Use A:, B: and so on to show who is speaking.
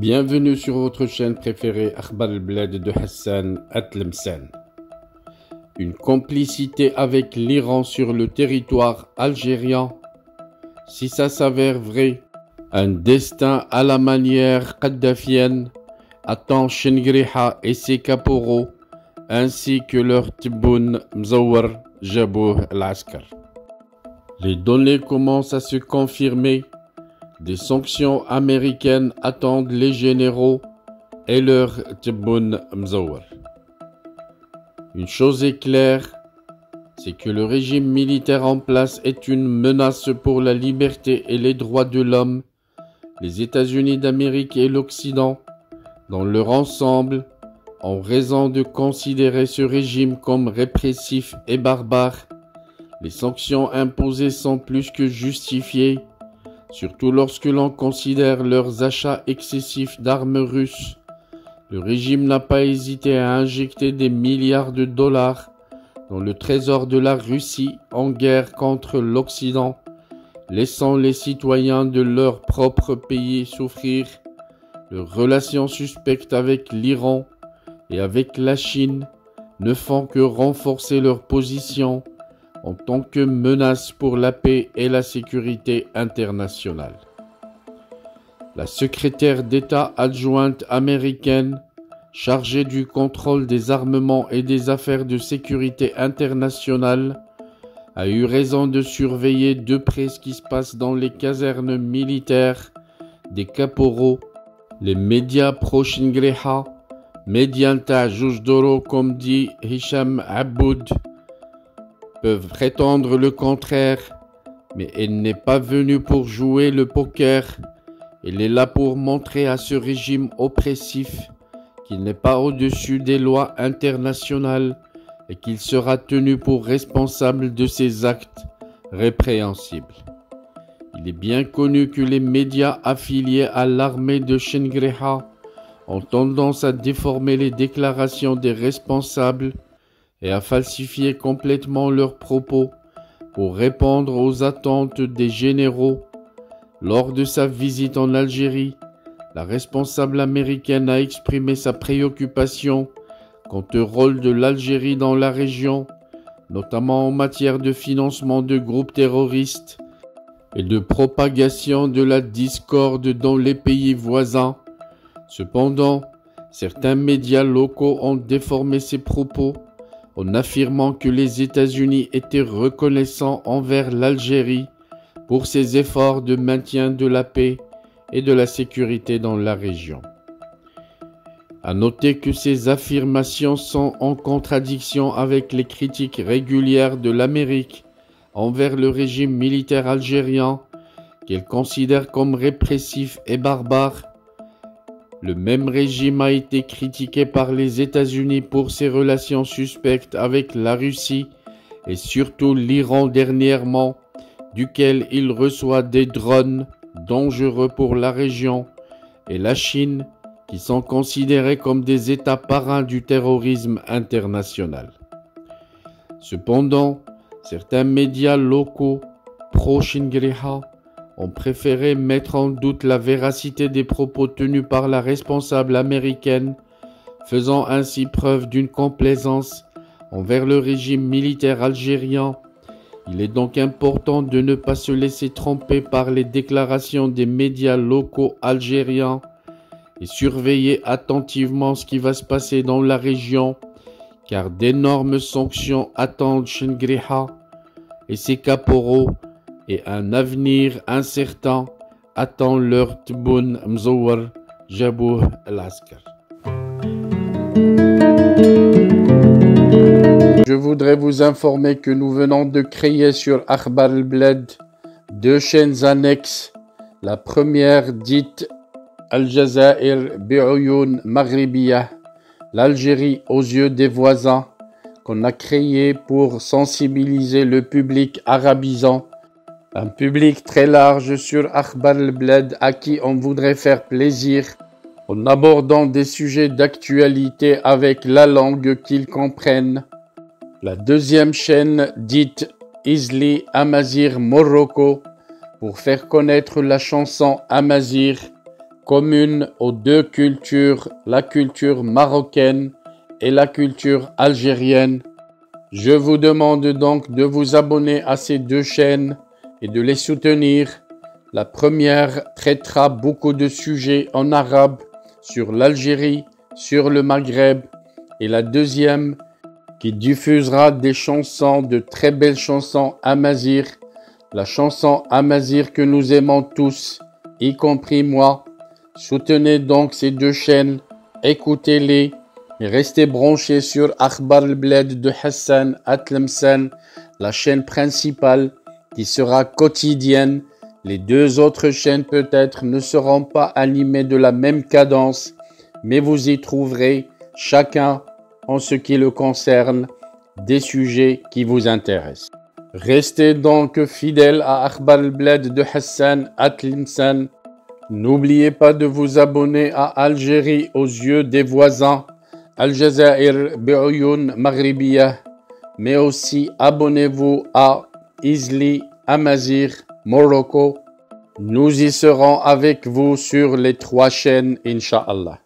A: Bienvenue sur votre chaîne préférée Akhbar al-Bled de Hassan Atlemsen. Une complicité avec l'Iran sur le territoire algérien. Si ça s'avère vrai, un destin à la manière kaddafienne attend Chengriha et ses caporaux, ainsi que leur Tibboun Mzawar Jabouh al-Askar. Les données commencent à se confirmer. Des sanctions américaines attendent les généraux et leur Tibboun Mzawar. Une chose est claire, c'est que le régime militaire en place est une menace pour la liberté et les droits de l'homme. Les États-Unis d'Amérique et l'Occident, dans leur ensemble, ont raison de considérer ce régime comme répressif et barbare. Les sanctions imposées sont plus que justifiées, surtout lorsque l'on considère leurs achats excessifs d'armes russes. Le régime n'a pas hésité à injecter des milliards de dollars dans le trésor de la Russie en guerre contre l'Occident, laissant les citoyens de leur propre pays souffrir. Leurs relations suspectes avec l'Iran et avec la Chine ne font que renforcer leur position en tant que menace pour la paix et la sécurité internationale. La secrétaire d'État adjointe américaine, chargée du contrôle des armements et des affaires de sécurité internationale, a eu raison de surveiller de près ce qui se passe dans les casernes militaires des caporaux. Les médias pro-Chengriha, Medianta Jujdoro comme dit Hicham Aboud, peuvent prétendre le contraire, mais elle n'est pas venue pour jouer le poker. Elle est là pour montrer à ce régime oppressif qu'il n'est pas au-dessus des lois internationales et qu'il sera tenu pour responsable de ses actes répréhensibles. Il est bien connu que les médias affiliés à l'armée de Chengriha ont tendance à déformer les déclarations des responsables et à falsifier complètement leurs propos pour répondre aux attentes des généraux. Lors de sa visite en Algérie, la responsable américaine a exprimé sa préoccupation quant au rôle de l'Algérie dans la région, notamment en matière de financement de groupes terroristes et de propagation de la discorde dans les pays voisins. Cependant, certains médias locaux ont déformé ces propos en affirmant que les États-Unis étaient reconnaissants envers l'Algérie pour ses efforts de maintien de la paix et de la sécurité dans la région. À noter que ces affirmations sont en contradiction avec les critiques régulières de l'Amérique envers le régime militaire algérien, qu'elle considère comme répressif et barbare. Le même régime a été critiqué par les États-Unis pour ses relations suspectes avec la Russie et surtout l'Iran dernièrement, duquel il reçoit des drones dangereux pour la région, et la Chine, qui sont considérés comme des États parrains du terrorisme international. Cependant, certains médias locaux pro-Chengriha ont préféré mettre en doute la véracité des propos tenus par la responsable américaine, faisant ainsi preuve d'une complaisance envers le régime militaire algérien. Il est donc important de ne pas se laisser tromper par les déclarations des médias locaux algériens et surveiller attentivement ce qui va se passer dans la région, car d'énormes sanctions attendent Chengriha et ses caporaux, et un avenir incertain attend leur Tibboun Mzawar Jabouh al-Askar. Je voudrais vous informer que nous venons de créer sur Akhbar al-Bled 2 chaînes annexes. La première dite Al-Jazair Bi'Oyoun Maghribiyah, l'Algérie aux yeux des voisins, qu'on a créée pour sensibiliser le public arabisant. Un public très large sur Akhbar al-Bled à qui on voudrait faire plaisir en abordant des sujets d'actualité avec la langue qu'ils comprennent. La deuxième chaîne dite Izli Amazir Morocco pour faire connaître la chanson Amazir commune aux deux cultures, la culture marocaine et la culture algérienne. Je vous demande donc de vous abonner à ces deux chaînes et de les soutenir. La première traitera beaucoup de sujets en arabe sur l'Algérie, sur le Maghreb, et la deuxième qui diffusera des chansons, de très belles chansons amazigh, la chanson amazigh que nous aimons tous, y compris moi. Soutenez donc ces deux chaînes, écoutez-les et restez branchés sur Akhbar al-Bled de Hassan Atlemcen, la chaîne principale qui sera quotidienne. Les deux autres chaînes peut-être ne seront pas animées de la même cadence, mais vous y trouverez chacun, en ce qui le concerne, des sujets qui vous intéressent. Restez donc fidèles à Akhbar al-Bled de Hassan Atlemcen. N'oubliez pas de vous abonner à Algérie aux yeux des voisins, Al-Jazair bi'Oyoun Maghribiyah, mais aussi abonnez-vous à Izli Amazigh Morocco. Nous y serons avec vous sur les trois chaînes, Inch'Allah.